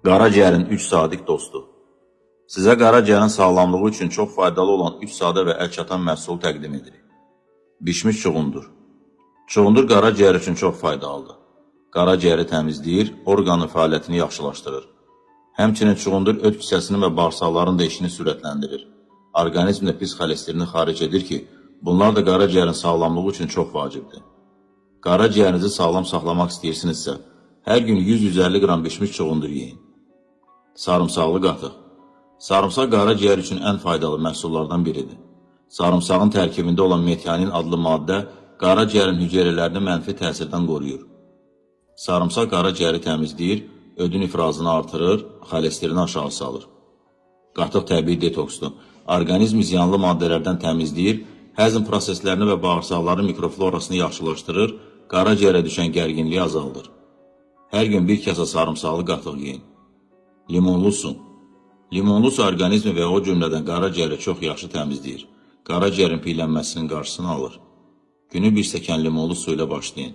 Qaraciyərin 3 sadiq dostu. Sizə qaraciyərin sağlamlığı üçün çox faydalı olan 3 sadə və əlçatan məhsulu təqdim edirik. Bişmiş çuğundur. Çuğundur qaraciyər üçün çox faydalıdır. Qaraciyəri təmizləyir, orqanın fəaliyyətini yaxşılaşdırır. Həmçinin çuğundur öd kisəsinin və bağırsaqların da işini sürətləndirir. Orqanizmdə pis xolesterini xaric edir ki, bunlar da qaraciyərin sağlamlığı üçün çox vacibdir. Qaraciyərinizi sağlam saxlamaq istəyirsinizsə, hər gün 100-150 qram bişmiş çuğundur yeyin. Sarımsaqlı qatıq. Sarımsaq qaraciyər üçün ən faydalı məhsullardan biridir. Sarımsağın tərkibində olan metianin adlı maddə qaraciyərin hüceyrələrini mənfi təsirdən qoruyur. Sarımsaq qaraciyəri təmizləyir, ödün ifrazını artırır, xolesterini aşağı salır. Qatıq təbii detoksdur. Orqanizmi ziyanlı maddələrdən təmizləyir, həzm proseslərini və bağırsaqların mikroflorasını yaxşılaşdırır, qaraciyərə düşən gərginliyi azaldır. Hər gün bir kasa sarımsaqlı qatıq yeyin. Limonlu su. Limonlu su orqanizmi və o cümlədən qaraciyəri çox yaxşı təmizləyir. Qaraciyərin piylənməsinin qarşısını alır. Günü bir stəkan limonlu su ilə başlayın.